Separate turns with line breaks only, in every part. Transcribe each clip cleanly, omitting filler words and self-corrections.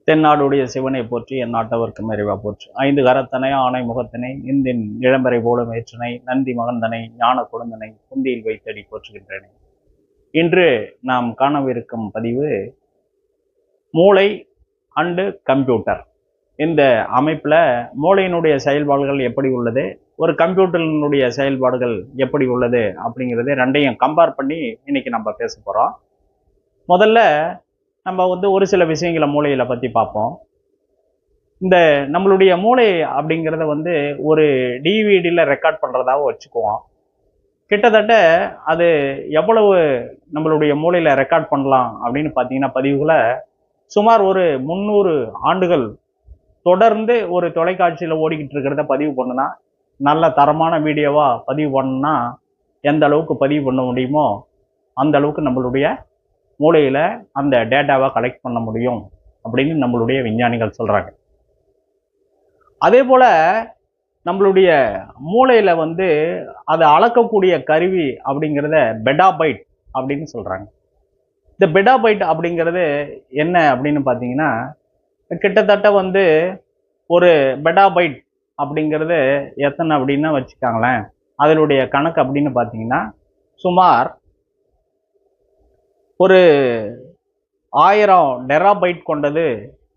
தென்னாடுடைய சிவனை போற்றி என் நாட்டவர்க்கும் இறைவா போற்றி. ஐந்து கரத்தனை ஆணை முகத்தினை இந்தின் இளம்பரை போலும் ஏற்றனை நந்தி மகந்தனை ஞான குழந்தனை குந்தியில் வைத்தடி போற்றுகின்றன. இன்று நாம் காணவிருக்கும் பதிவு மூளை அண்டு கம்ப்யூட்டர். இந்த அமைப்பில் மூளையினுடைய செயல்பாடுகள் எப்படி உள்ளது, ஒரு கம்ப்யூட்டரினுடைய செயல்பாடுகள் எப்படி உள்ளது அப்படிங்கிறது ரெண்டையும் கம்பேர் பண்ணி இன்னைக்கு நம்ம பேச போகிறோம். முதல்ல நம்ம ஒரு சில விஷயங்களை மூளையில் பற்றி பார்ப்போம். இந்த நம்மளுடைய மூளை அப்படிங்கிறத ஒரு டிவிடியில் ரெக்கார்ட் பண்ணுறதாக வச்சுக்குவோம். கிட்டத்தட்ட அது எவ்வளவு நம்மளுடைய மூளையில் ரெக்கார்ட் பண்ணலாம் அப்படின்னு பார்த்தீங்கன்னா, பதிவுகளை சுமார் ஒரு 300 ஆண்டுகள் தொடர்ந்து ஒரு தொலைக்காட்சியில் ஓடிக்கிட்டு இருக்கிறத பதிவு பண்ணுனா, நல்ல தரமான வீடியோவாக பதிவு பண்ணுனா எந்த அளவுக்கு பதிவு பண்ண முடியுமோ அந்த அளவுக்கு நம்மளுடைய மூளையில் அந்த டேட்டாவை கலெக்ட் பண்ண முடியும் அப்படின்னு நம்மளுடைய விஞ்ஞானிகள் சொல்கிறாங்க. அதே போல் நம்மளுடைய மூளையில் அதை அளக்கக்கூடிய கருவி அப்படிங்கிறத பெட்டாபைட் அப்படின்னு சொல்கிறாங்க. இந்த பெட்டாபைட் அப்படிங்கிறது என்ன அப்படின்னு பார்த்தீங்கன்னா, கிட்டத்தட்ட ஒரு பெட்டாபைட் அப்படிங்கிறது எத்தனை அப்படின்னு வச்சுக்காங்களேன். அதனுடைய கணக்கு அப்படின்னு பார்த்தீங்கன்னா, சுமார் ஒரு 1000 டெராபைட் கொண்டது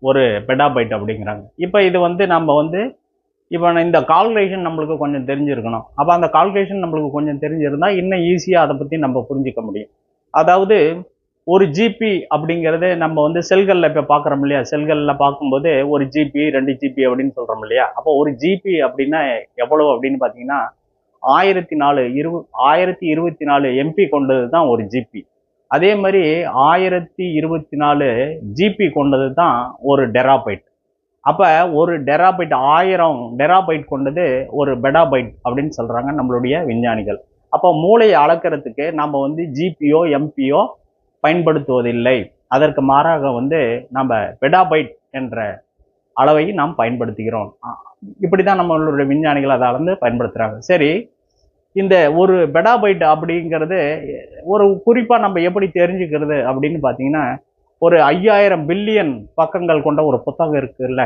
ஒரு பெட்டாபைட் அப்படிங்கிறாங்க. இப்போ இது நம்ம இப்போ இந்த கால்குலேஷன் நம்மளுக்கு கொஞ்சம் தெரிஞ்சிருக்கணும். அப்போ அந்த கால்குலேஷன் நம்மளுக்கு கொஞ்சம் தெரிஞ்சிருந்தால் இன்னும் ஈஸியாக அதை பற்றி நம்ம புரிஞ்சிக்க முடியும். அதாவது ஒரு ஜிபி அப்படிங்கிறது நம்ம செல்களில் இப்போ பார்க்குறோம் இல்லையா, செல்களில் பார்க்கும்போது ஒரு ஜிபி 2 ஜிபி அப்படின்னு சொல்கிறோம் இல்லையா. அப்போ ஒரு ஜிபி அப்படின்னா எவ்வளவு அப்படின்னு பார்த்தீங்கன்னா 1024 எம்பி கொண்டது தான் ஒரு ஜிபி. அதே மாதிரி 1024 ஜிபி கொண்டது தான் ஒரு டெராபைட். அப்போ ஒரு டெராபைட் 1000 டெராபைட் கொண்டது ஒரு பெட்டாபைட் அப்படின்னு சொல்கிறாங்க நம்மளுடைய விஞ்ஞானிகள். அப்போ மூளையை அளக்கிறதுக்கு நம்ம ஜிபியோ எம்பியோ பயன்படுத்துவதில்லை. அதற்கு மாறாக நம்ம பெட்டாபைட் என்ற அளவை நாம் பயன்படுத்துகிறோம். இப்படி தான் நம்மளுடைய விஞ்ஞானிகள் அதை பயன்படுத்துகிறாங்க. சரி, இந்த ஒரு பெட்டாபைட் அப்படிங்கிறது ஒரு குறிப்பாக நம்ம எப்படி தெரிஞ்சுக்கிறது அப்படின்னு பார்த்தீங்கன்னா, ஒரு 5000 பில்லியன் பக்கங்கள் கொண்ட ஒரு புத்தகம் இருக்குல்ல,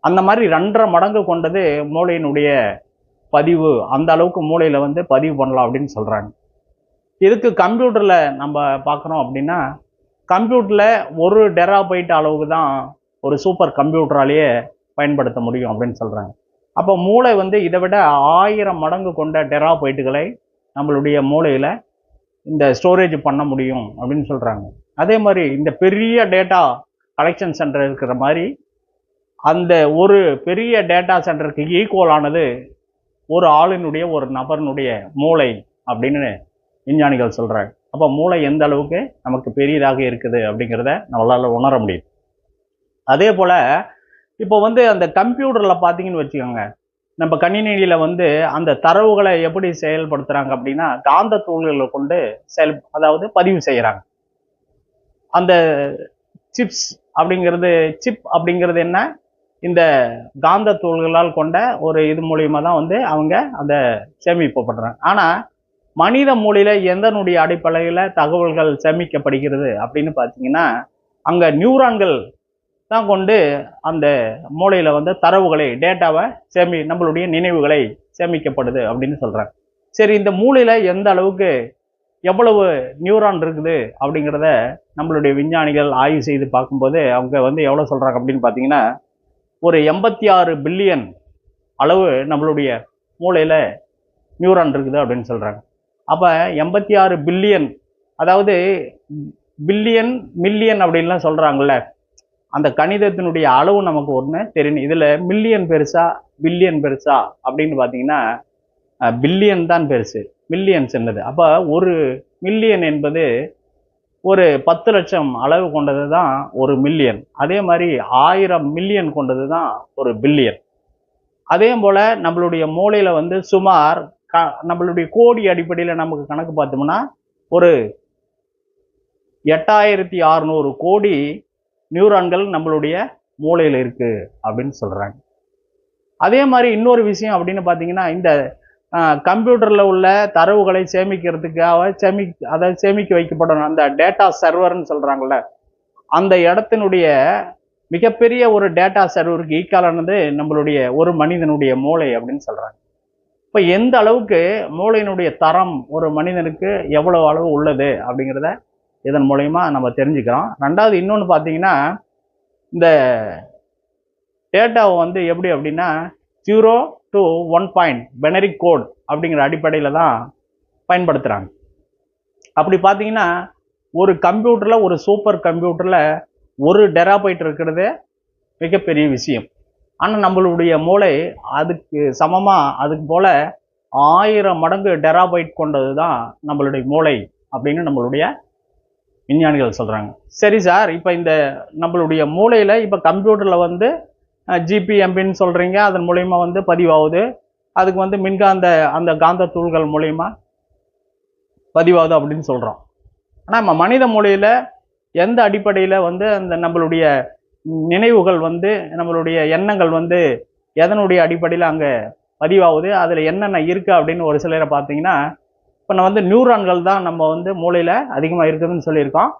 அந்த மாதிரி 2.5 மடங்கு கொண்டது மூளையினுடைய பதிவு. அந்த அளவுக்கு மூளையில் பதிவு பண்ணலாம் அப்படின்னு சொல்கிறாங்க. இதுக்கு கம்ப்யூட்டரில் நம்ம பார்க்குறோம் அப்படின்னா, கம்ப்யூட்டரில் ஒரு டெராபைட் அளவுக்கு தான் ஒரு சூப்பர் கம்ப்யூட்டராலேயே பயன்படுத்த முடியும் அப்படின்னு சொல்கிறாங்க. அப்போ மூளை இதை விட 1000 மடங்கு கொண்ட டெராபைட்டுகளை நம்மளுடைய மூளையில் இந்த ஸ்டோரேஜ் பண்ண முடியும் அப்படின்னு சொல்கிறாங்க. அதே மாதிரி இந்த பெரிய டேட்டா கலெக்ஷன் சென்டர் இருக்கிற மாதிரி அந்த ஒரு பெரிய டேட்டா சென்டருக்கு ஈக்குவலானது ஒரு ஆளினுடைய ஒரு நபரினுடைய மூளை அப்படின்னு விஞ்ஞானிகள் சொல்கிறாங்க. அப்போ மூளை எந்த அளவுக்கு நமக்கு பெரியதாக இருக்குது அப்படிங்கிறத நம்மளால் உணர முடியும். அதே போல் இப்போ அந்த கம்ப்யூட்டரில் பார்த்தீங்கன்னு வச்சுக்கோங்க, நம்ம கணினியில் அந்த தரவுகளை எப்படி செயல்படுத்துகிறாங்க அப்படின்னா, காந்த தூள்களை கொண்டு அதாவது பதிவு செய்கிறாங்க. அந்த சிப் அப்படிங்கிறது என்ன, இந்த காந்த தூள்களால் கொண்ட ஒரு இது மூலியமா தான் அவங்க அந்த சேமிப்பு பண்ணுறாங்க. ஆனால் மனித மூளையில் எந்தனுடைய அடிப்படையில் தகவல்கள் சேமிக்கப்படுகிறது அப்படின்னு பார்த்தீங்கன்னா, அங்கே நியூரான்கள் தான் கொண்டு அந்த மூளையில் தரவுகளை டேட்டாவை நம்மளுடைய நினைவுகளை சேமிக்கப்படுது அப்படின்னு சொல்கிறாங்க. சரி, இந்த மூளையில் எந்த அளவுக்கு எவ்வளவு நியூரான் இருக்குது அப்படிங்கிறத நம்மளுடைய விஞ்ஞானிகள் ஆய்வு செய்து பார்க்கும்போது அவங்க எவ்வளோ சொல்கிறாங்க அப்படின்னு பார்த்தீங்கன்னா, ஒரு 86 பில்லியன் அளவு நம்மளுடைய மூளையில் நியூரான் இருக்குது அப்படின்னு சொல்கிறாங்க. அப்போ 86 பில்லியன், அதாவது பில்லியன் மில்லியன் அப்படின்லாம் சொல்கிறாங்கல்ல, அந்த கணிதத்தினுடைய அளவு நமக்கு ஒன்று தெரியணும். இதில் மில்லியன் பெருசா பில்லியன் பெருசா அப்படின்னு பார்த்தீங்கன்னா, பில்லியன் தான் பெருசு, மில்லியன் சின்னது. அப்போ ஒரு மில்லியன் என்பது ஒரு 10 லட்சம் அளவு கொண்டது தான் ஒரு மில்லியன். அதே மாதிரி 1000 மில்லியன் கொண்டது தான் ஒரு பில்லியன். அதே போல் நம்மளுடைய மூளையில் சுமார் நம்மளுடைய கோடி அடிப்படையில் நமக்கு கணக்கு பார்த்தோம்னா ஒரு 8600 கோடி நியூரான்கள் நம்மளுடைய மூளையில் இருக்கு அப்படின்னு சொல்றாங்க. அதே மாதிரி இன்னொரு விஷயம் அப்படின்னு பார்த்தீங்கன்னா, இந்த கம்ப்யூட்டரில் உள்ள தரவுகளை சேமிக்கிறதுக்காக அதாவது சேமிக்க வைக்கப்படணும் அந்த டேட்டா சர்வர்னு சொல்கிறாங்கள்ல, அந்த இடத்தினுடைய மிகப்பெரிய ஒரு டேட்டா சர்வருக்கு ஈக்காலானது நம்மளுடைய ஒரு மனிதனுடைய மூளை அப்படின்னு சொல்றாங்க. இப்போ எந்த அளவுக்கு மூளையினுடைய தரம் ஒரு மனிதனுக்கு எவ்வளவு அளவு உள்ளது அப்படிங்கிறத இதன் மூலயமா நம்ம தெரிஞ்சுக்கிறோம். ரெண்டாவது இன்னொன்று பார்த்தீங்கன்னா, இந்த டேட்டாவை வந்து எப்படி அப்படின்னா 0 to 1 பாயிண்ட் பைனரி கோட் அப்படிங்கிற அடிப்படையில் தான் பயன்படுத்துகிறாங்க. அப்படி பார்த்தீங்கன்னா ஒரு கம்ப்யூட்டரில், ஒரு சூப்பர் கம்ப்யூட்டரில் 1 டெராபைட் இருக்கிறது மிகப்பெரிய விஷயம். ஆனால் நம்மளுடைய மூளை அதுக்கு சமமாக, அதுக்கு போல 1000 மடங்கு டெராபைட் கொண்டது தான் நம்மளுடைய மூளை அப்படின்னு நம்மளுடைய விஞ்ஞானிகள் சொல்கிறாங்க. சரி சார், இப்போ இந்த நம்மளுடைய மூளையில் இப்போ கம்ப்யூட்டரில் வந்து ஜிபி எம்பின்னு சொல்கிறீங்க, அதன் மூலயமா வந்து பதிவாகுது. அதுக்கு வந்து மின்காந்த அந்த காந்த தூள்கள் மூலயமா பதிவாகுது அப்படின்னு சொல்கிறோம். ஆனால் நம்ம மனித மூளையில் எந்த அடிப்படையில் வந்து அந்த நம்மளுடைய நினைவுகள் வந்து, நம்மளுடைய எண்ணங்கள் வந்து எதனுடைய அடிப்படையில் அங்கே பதிவாகுது, அதில் என்னென்ன இருக்குது அப்படின்னு ஒரு சிலரை பார்த்தீங்கன்னா, இப்போ நான் வந்து நியூரான்கள் தான் நம்ம வந்து மூளையில் அதிகமாக இருக்குதுன்னு சொல்லியிருக்கோம்.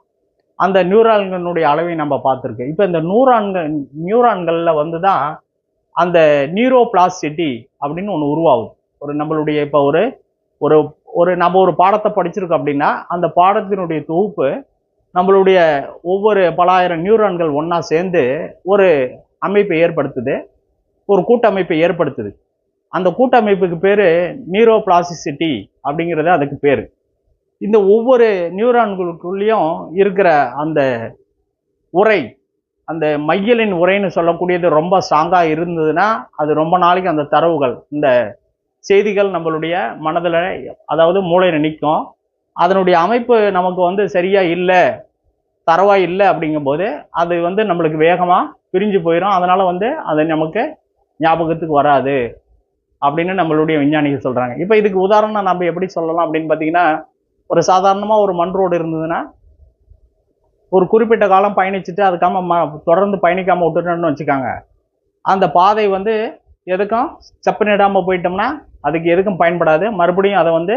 அந்த நியூரான்களுடைய அளவை நம்ம பார்த்துருக்கு. இப்போ இந்த நியூரான்களில் வந்து தான் அந்த நியூரோபிளாஸ்டிசிட்டி அப்படின்னு ஒன்று உருவாகுது. ஒரு நம்மளுடைய இப்போ ஒரு ஒரு ஒரு நம்ம ஒரு பாடத்தை படிச்சிருக்கோம் அப்படின்னா, அந்த பாடத்தினுடைய தொகுப்பு நம்மளுடைய ஒவ்வொரு பல ஆயிரம் நியூரான்கள் ஒன்றா சேர்ந்து ஒரு அமைப்பை ஏற்படுத்துது, ஒரு கூட்டமைப்பை ஏற்படுத்துது. அந்த கூட்டமைப்புக்கு பேர் நியூரோபிளாஸ்டிசிட்டி அப்படிங்கிறது அதுக்கு பேர். இந்த ஒவ்வொரு நியூரான்களுக்குள்ளேயும் இருக்கிற அந்த உரை, அந்த மையலின் உரைன்னு சொல்லக்கூடியது ரொம்ப ஸ்ட்ராங்காக இருந்ததுன்னா, அது ரொம்ப நாளைக்கு அந்த தரவுகள், இந்த செய்திகள் நம்மளுடைய மனதில், அதாவது மூளையில் நிற்கும். அதனுடைய அமைப்பு நமக்கு வந்து சரியாக இல்லை, தரவாக இல்லை அப்படிங்கும்போது அது வந்து நம்மளுக்கு வேகமாக பிரிஞ்சு போயிடும். அதனால் வந்து அது நமக்கு ஞாபகத்துக்கு வராது அப்படின்னு நம்மளுடைய விஞ்ஞானிகள் சொல்கிறாங்க. இப்போ இதுக்கு உதாரணம் நம்ம எப்படி சொல்லலாம் அப்படின்னு பார்த்தீங்கன்னா, ஒரு சாதாரணமாக ஒரு மண் ரோடு இருந்ததுன்னா, ஒரு குறிப்பிட்ட காலம் பயணிச்சுட்டு அதுக்காம தொடர்ந்து பயணிக்காமல் விட்டுட்டோம்னு வச்சுக்காங்க, அந்த பாதை வந்து எதுக்கும் செப்பனிடாமல் போயிட்டோம்னா அதுக்கு எதுக்கும் பயன்படாது. மறுபடியும் அதை வந்து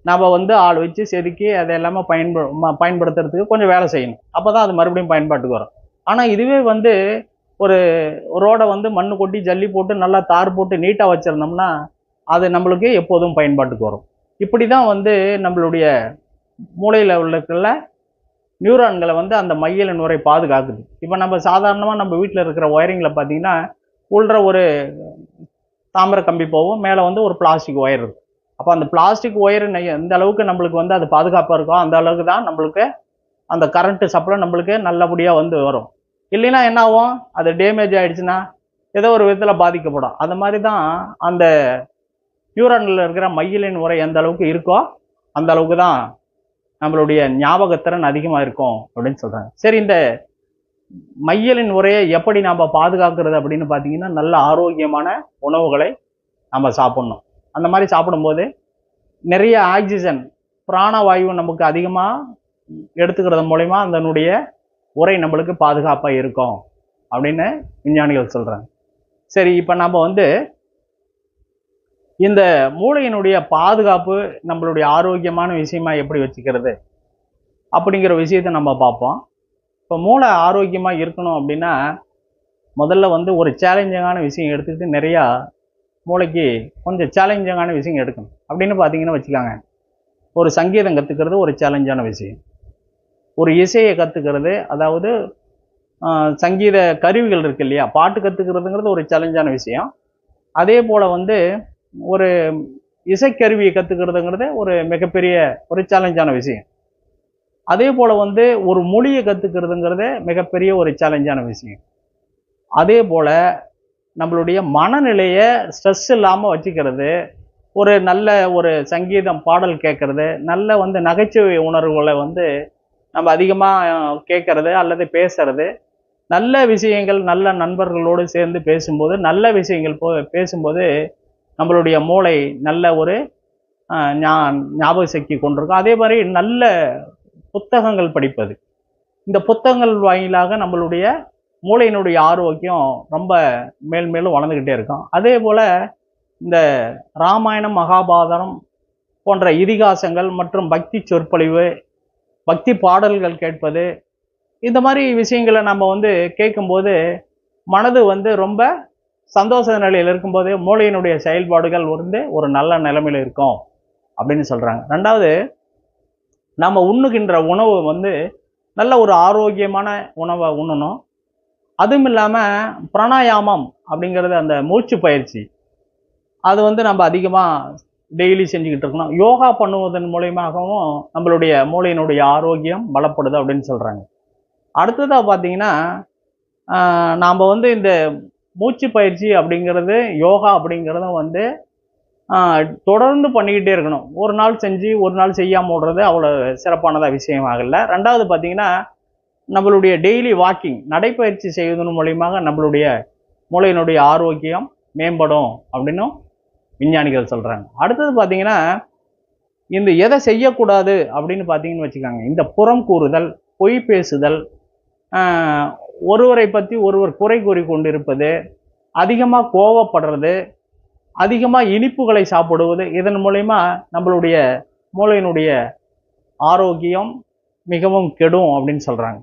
நம்ம வந்து ஆள் வச்சு செதுக்கி அதை எல்லாமே பயன்படுத்துறதுக்கு கொஞ்சம் வேலை செய்யணும். அப்போ தான் அது மறுபடியும் பயன்பாட்டுக்கு வரும். ஆனால் இதுவே வந்து ஒரு ரோடை வந்து மண் கொட்டி ஜல்லி போட்டு நல்லா தார் போட்டு நீட்டாக வச்சுருந்தோம்னா அது நம்மளுக்கு எப்போதும் பயன்பாட்டுக்கு வரும். இப்படி தான் வந்து நம்மளுடைய மூளையில் உள்ள நியூரான்களை வந்து அந்த மையலின் உரை பாதுகாக்குது. இப்போ நம்ம சாதாரணமாக நம்ம வீட்டில் இருக்கிற ஒயரிங்கில் பார்த்தீங்கன்னா, உள்ள ஒரு தாமிர கம்பி போகும், மேலே வந்து ஒரு பிளாஸ்டிக் ஒயர் இருக்கும். அப்போ அந்த பிளாஸ்டிக் ஒயர் எந்த அளவுக்கு நம்மளுக்கு வந்து அது பாதுகாப்பாக இருக்கோ அந்த அளவுக்கு தான் நம்மளுக்கு அந்த கரண்ட்டு சப்ளை நம்மளுக்கு நல்லபடியாக வந்து வரும். இல்லைன்னா என்ன ஆகும், அது டேமேஜ் ஆகிடுச்சுன்னா ஏதோ ஒரு விதத்தில் பாதிக்கப்படும். அந்த மாதிரி தான் அந்த நியூரான்களில் இருக்கிற மையலின் உரை எந்த அளவுக்கு இருக்கோ அந்த அளவுக்கு தான் நம்மளுடைய ஞாபகத்திறன் அதிகமாக இருக்கும் அப்படின்னு சொல்கிறாங்க. சரி, இந்த மையலின் உரையை எப்படி நாம் பாதுகாக்கிறது அப்படின்னு பார்த்தீங்கன்னா, நல்ல ஆரோக்கியமான உணவுகளை நம்ம சாப்பிட்ணும். அந்த மாதிரி சாப்பிடும்போது நிறைய ஆக்சிஜன், பிராணவாயு நமக்கு அதிகமாக எடுத்துக்கிறது மூலயமா அதனுடைய உரை நம்மளுக்கு பாதுகாப்பாக இருக்கும் அப்படின்னு விஞ்ஞானிகள் சொல்கிறாங்க. சரி, இப்போ நம்ம வந்து இந்த மூளையினுடைய பாதுகாப்பு நம்மளுடைய ஆரோக்கியமான விஷயமா எப்படி வச்சுக்கிறது அப்படிங்கிற விஷயத்தை நம்ம பார்ப்போம். இப்போ மூளை ஆரோக்கியமாக இருக்கணும் அப்படின்னா முதல்ல வந்து ஒரு சேலஞ்சிங்கான விஷயம் எடுத்துக்கிட்டு நிறையா மூளைக்கு கொஞ்சம் சேலஞ்சிங்கான விஷயம் எடுக்கணும். அப்படின்னு பார்த்தீங்கன்னா வச்சுக்காங்க, ஒரு சங்கீதம் கற்றுக்கிறது ஒரு சேலஞ்சான விஷயம், ஒரு இசையை கற்றுக்கிறது, அதாவது சங்கீத கருவிகள் இருக்கு இல்லையா, பாட்டு கற்றுக்கிறதுங்கிறது ஒரு சேலஞ்சான விஷயம். அதே போல் வந்து ஒரு இசைக்கருவியை கற்றுக்கிறதுங்கிறது ஒரு மிகப்பெரிய ஒரு சேலஞ்சான விஷயம். அதே போல் வந்து ஒரு மொழியை கற்றுக்கிறதுங்கிறது மிகப்பெரிய ஒரு சேலஞ்சான விஷயம். அதே போல் நம்மளுடைய மனநிலையை ஸ்ட்ரெஸ் இல்லாமல் வச்சுக்கிறது, ஒரு நல்ல ஒரு சங்கீதம் பாடல் கேட்கறது, நல்ல வந்து நகைச்சுவை உணர்வுகளை வந்து நம்ம அதிகமாக கேட்கறது அல்லது பேசுறது, நல்ல விஷயங்கள், நல்ல நண்பர்களோடு சேர்ந்து பேசும்போது, நல்ல விஷயங்கள் பேசும்போது நம்மளுடைய மூளை நல்ல ஒரு ஞாபக சக்தி கொண்டிருக்கும். அதே மாதிரி நல்ல புத்தகங்கள் படிப்பது, இந்த புத்தகங்கள் வாயிலாக நம்மளுடைய மூளையினுடைய ஆரோக்கியம் ரொம்ப மேலும் வளர்ந்துக்கிட்டே இருக்கும். அதே போல் இந்த ராமாயணம், மகாபாரதம் போன்ற இதிகாசங்கள் மற்றும் பக்தி சொற்பொழிவு, பக்தி பாடல்கள் கேட்பது, இந்த மாதிரி விஷயங்களை நம்ம வந்து கேட்கும்போது மனது வந்து ரொம்ப சந்தோஷ நிலையில் இருக்கும்போது மூளையினுடைய செயல்பாடுகள் வந்து ஒரு நல்ல நிலைமையில் இருக்கும் அப்படின்னு சொல்கிறாங்க. ரெண்டாவது, நம்ம உண்ணுகின்ற உணவு வந்து நல்ல ஒரு ஆரோக்கியமான உணவை உண்ணணும். அதுவும் இல்லாமல் பிராணாயாமம் அப்படிங்கிறது அந்த மூச்சு பயிற்சி, அது வந்து நம்ம அதிகமாக டெய்லி செஞ்சுக்கிட்டு இருக்கணும். யோகா பண்ணுவதன் மூலியமாகவும் நம்மளுடைய மூளையினுடைய ஆரோக்கியம் பலப்படுது அப்படின்னு சொல்கிறாங்க. அடுத்ததாக பார்த்தீங்கன்னா, நாம் வந்து இந்த மூச்சு பயிற்சி அப்படிங்கிறது, யோகா அப்படிங்கிறதும் வந்து தொடர்ந்து பண்ணிக்கிட்டே இருக்கணும். ஒரு நாள் செஞ்சு ஒரு நாள் செய்யாமல் விடுறது அவ்வளோ சிறப்பானதாக விஷயம் ஆகலை. ரெண்டாவது பார்த்தீங்கன்னா, நம்மளுடைய டெய்லி வாக்கிங் நடைப்பயிற்சி செய்வதன் மூலியமாக நம்மளுடைய மூளையினுடைய ஆரோக்கியம் மேம்படும் அப்படின்னும் விஞ்ஞானிகள் சொல்கிறாங்க. அடுத்தது பார்த்தீங்கன்னா, இந்த எதை செய்யக்கூடாது அப்படின்னு பார்த்தீங்கன்னு வச்சுக்காங்க, இந்த புறம் கூறுதல், பொய் பேசுதல், ஒருவரை பற்றி ஒருவர் குறை கூறி கொண்டிருப்பது, அதிகமாக கோவப்படுறது, அதிகமாக இனிப்புகளை சாப்பிடுவது, இதன் மூலயமா நம்மளுடைய மூளையினுடைய ஆரோக்கியம் மிகவும் கெடும் அப்படின்னு சொல்கிறாங்க.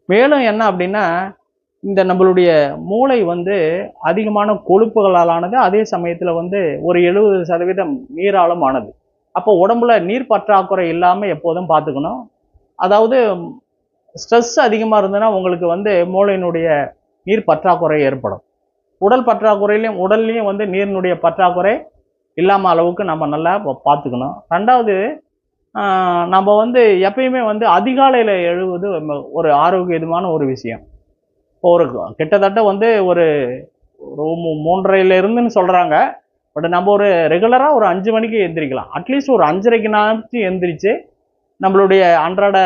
மேலும் என்ன அப்படின்னா, இந்த நம்மளுடைய மூளை வந்து அதிகமான கொழுப்புகளாலானது, அதே சமயத்தில் வந்து ஒரு 70% நீராலும் ஆனது. அப்போ உடம்புல நீர் பற்றாக்குறை இல்லாமல் எப்போதும் பார்த்துக்கணும். அதாவது ஸ்ட்ரெஸ் அதிகமாக இருந்ததுன்னா உங்களுக்கு வந்து மூளையினுடைய நீர் பற்றாக்குறை ஏற்படும். உடல் பற்றாக்குறையிலையும் உடல்லையும் வந்து நீரினுடைய பற்றாக்குறை இல்லாமல் அளவுக்கு நம்ம நல்லா பார்த்துக்கணும். ரெண்டாவது, நம்ம வந்து எப்பயுமே வந்து அதிகாலையில் எழுவது ஒரு ஆரோக்கியமான ஒரு விஷயம். இப்போ ஒரு கிட்டத்தட்ட வந்து ஒரு 3:30 சொல்கிறாங்க. பட் நம்ம ஒரு ரெகுலராக ஒரு 5 மணிக்கு எந்திரிக்கலாம். அட்லீஸ்ட் ஒரு 5:30க்கு எந்திரிச்சு நம்மளுடைய அன்றாட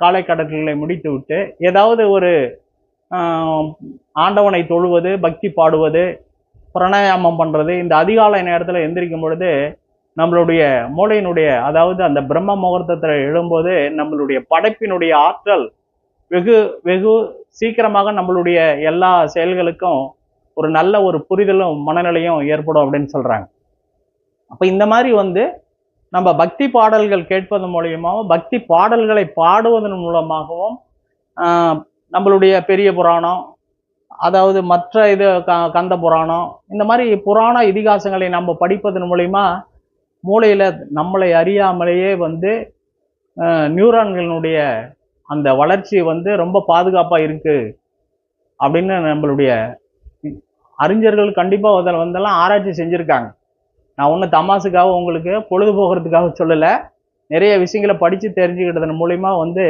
காலை கடன்களை முடித்து விட்டு ஏதாவது ஒரு ஆண்டவனை தொழுவது, பக்தி பாடுவது, பிராணாயாமம் பண்ணுறது, இந்த அதிகாலை நேரத்தில் எந்திரிக்கும் பொழுது நம்மளுடைய மூளையினுடைய, அதாவது அந்த பிரம்ம முகூர்த்தத்தில் எழும்போது நம்மளுடைய படைப்பினுடைய ஆற்றல் வெகு வெகு சீக்கிரமாக நம்மளுடைய எல்லா செயல்களுக்கும் ஒரு நல்ல ஒரு புரிதலும் மனநிலையும் ஏற்படும் அப்படின்னு சொல்கிறாங்க. அப்போ இந்த மாதிரி வந்து நம்ம பக்தி பாடல்கள் கேட்பதன் மூலியமாகவும், பக்தி பாடல்களை பாடுவதன் மூலமாகவும், நம்மளுடைய பெரிய புராணம், அதாவது மற்ற இது கந்த புராணம், இந்த மாதிரி புராண இதிகாசங்களை நம்ம படிப்பதன் மூலிமா மூளையில் நம்மளை அறியாமலேயே வந்து நியூரான்களினுடைய அந்த வளர்ச்சி வந்து ரொம்ப பாதுகாப்பாக இருக்குது அப்படின்னு நம்மளுடைய அறிஞர்கள் கண்டிப்பாக வந்தெல்லாம் ஆராய்ச்சி செஞ்சுருக்காங்க. நான் ஒன்றும் தமாசுக்காக உங்களுக்கு பொழுதுபோகிறதுக்காக சொல்லலை. நிறைய விஷயங்களை படித்து தெரிஞ்சுக்கிட்டதன் மூலிமா வந்து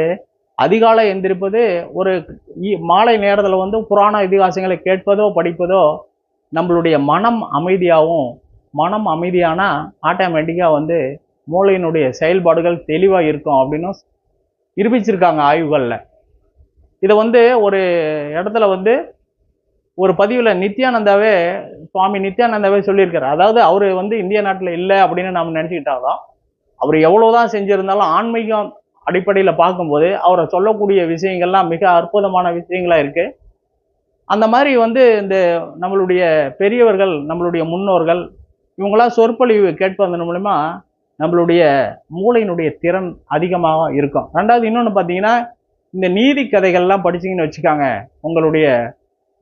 அதிகாலை எந்திரிப்பது, ஒரு மாலை நேரத்தில் வந்து புராண இதிகாசங்களை கேட்பதோ படிப்பதோ நம்மளுடைய மனம் அமைதியாகவும், மனம் அமைதியானா ஆட்டோமேட்டிக்காக வந்து மூளையினுடைய செயல்பாடுகள் தெளிவாக இருக்கும் அப்படின்னு நிரூபிச்சிருக்காங்க ஆய்வுகளில். இதை வந்து ஒரு இடத்துல வந்து ஒரு பதிவில் நித்யானந்தாவே, சுவாமி நித்யானந்தாவே சொல்லியிருக்காரு. அதாவது அவர் வந்து இந்திய நாட்டில் இல்லை அப்படின்னு நாம் நினச்சிக்கிட்டாலும், அவர் எவ்வளோதான் செஞ்சுருந்தாலும் ஆன்மீகம் அடிப்படையில் பார்க்கும்போது அவரை சொல்லக்கூடிய விஷயங்கள்லாம் மிக அற்புதமான விஷயங்களாக இருக்குது. அந்த மாதிரி வந்து இந்த நம்மளுடைய பெரியவர்கள், நம்மளுடைய முன்னோர்கள், இவங்களாம் சொற்பொழிவு கேட்பதன் மூலமா நம்மளுடைய மூளையினுடைய திறன் அதிகமாக இருக்கும். ரெண்டாவது இன்னொன்று பார்த்தீங்கன்னா, இந்த நீதி கதைகள்லாம் படிச்சிங்கன்னு வச்சுக்காங்க, உங்களுடைய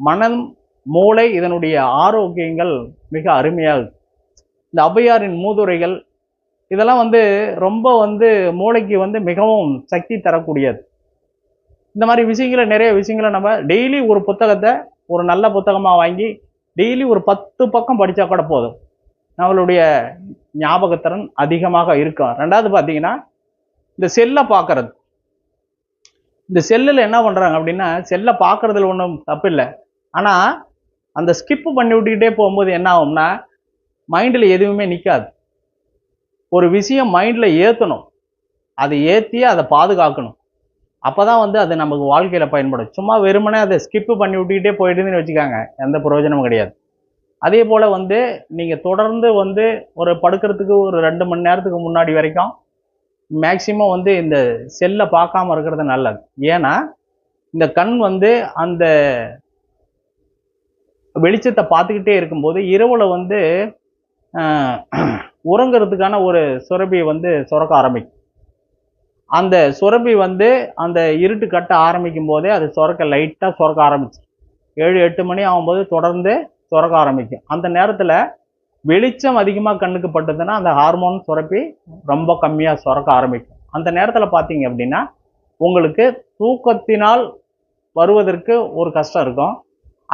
மனம், மூளை, இதனுடைய ஆரோக்கியங்கள் மிக அருமையாக. இந்த ஔவையாரின் மூதுரைகள் இதெல்லாம் வந்து ரொம்ப வந்து மூளைக்கு வந்து மிகவும் சக்தி தரக்கூடியது. இந்த மாதிரி விஷயங்களை, நிறைய விஷயங்களை நம்ம டெய்லி ஒரு புத்தகத்தை ஒரு நல்ல புத்தகமாக வாங்கி டெய்லி ஒரு 10 பக்கம் படித்தா கூட போதும், நம்மளுடைய ஞாபகத்திறன் அதிகமாக இருக்கும். ரெண்டாவது பார்த்தீங்கன்னா, இந்த செல்லை பார்க்கறது. இந்த செல்லில் என்ன பண்ணுறாங்க அப்படின்னா, செல்லை பார்க்கறதுல ஒன்றும் தப்பு இல்லை. ஆனால் அந்த ஸ்கிப்பு பண்ணி விட்டுக்கிட்டே போகும்போது என்ன ஆகும்னா, மைண்டில் எதுவுமே நிற்காது. ஒரு விஷயம் மைண்டில் ஏற்றணும், அதை ஏற்றி அதை பாதுகாக்கணும். அப்போ தான் வந்து அது நமக்கு வாழ்க்கையில் பயன்படும். சும்மா வெறுமனே அதை ஸ்கிப்பு பண்ணி விட்டுக்கிட்டே போயிட்டுன்னு வச்சுக்காங்க, எந்த பிரயோஜனமும் கிடையாது. அதே போல் வந்து நீங்கள் தொடர்ந்து வந்து ஒரு படுக்கிறதுக்கு ஒரு 2 மணி நேரத்துக்கு முன்னாடி வரைக்கும் மேக்சிமம் வந்து இந்த செல்லை பார்க்காம இருக்கிறது நல்லது. ஏன்னா இந்த கண் வந்து அந்த வெளிச்சத்தை பார்த்துக்கிட்டே இருக்கும்போது இரவுல வந்து உறங்கிறதுக்கான ஒரு சுரபியை வந்து சுரக்க ஆரம்பிக்கும். அந்த சுரப்பி வந்து அந்த இருட்டு கட்ட ஆரம்பிக்கும் போதே அது லைட்டாக சுரக்க ஆரம்பிச்சு 7-8 மணி ஆகும்போது தொடர்ந்து சுரக்க ஆரம்பிக்கும். அந்த நேரத்தில் வெளிச்சம் அதிகமாக கண்ணுக்கு பட்டதுன்னா அந்த ஹார்மோன் சுரப்பி ரொம்ப கம்மியாக சுரக்க ஆரம்பிக்கும். அந்த நேரத்தில் பார்த்தீங்க அப்படின்னா உங்களுக்கு தூக்கத்தினால் வருவதற்கு ஒரு கஷ்டம் இருக்கும்,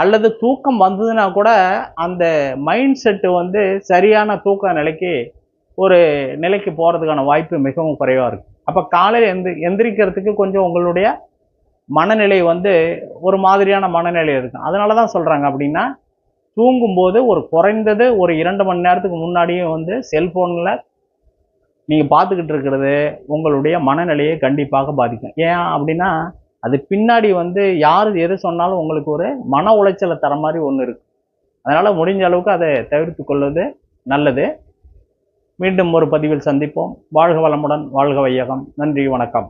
அல்லது தூக்கம் வந்ததுன்னா கூட அந்த மைண்ட் செட்டு வந்து சரியான தூக்க நிலைக்கு போகிறதுக்கான வாய்ப்பு மிகவும் குறைவாக இருக்குது. அப்போ காலையில் எந்திரிக்கிறதுக்கு கொஞ்சம் உங்களுடைய மனநிலை வந்து ஒரு மாதிரியான மனநிலை இருக்கும். அதனால தான் சொல்கிறாங்க அப்படின்னா தூங்கும்போது குறைந்தது ஒரு 2 மணி நேரத்துக்கு முன்னாடியும் வந்து செல்ஃபோனில் நீங்கள் பார்த்துக்கிட்டு இருக்கிறது உங்களுடைய மனநிலையை கண்டிப்பாக பாதிக்கும். ஏன் அப்படின்னா அது பின்னாடி வந்து யார் எது சொன்னாலும் உங்களுக்கு ஒரு மன உளைச்சலை தர மாதிரி ஒன்று இருக்குது. அதனால் முடிஞ்ச அளவுக்கு அதை தவிர்த்து கொள்வது நல்லது. மீண்டும் ஒரு பதிவில் சந்திப்போம். வாழ்க வளமுடன், வாழ்க வையகம். நன்றி, வணக்கம்.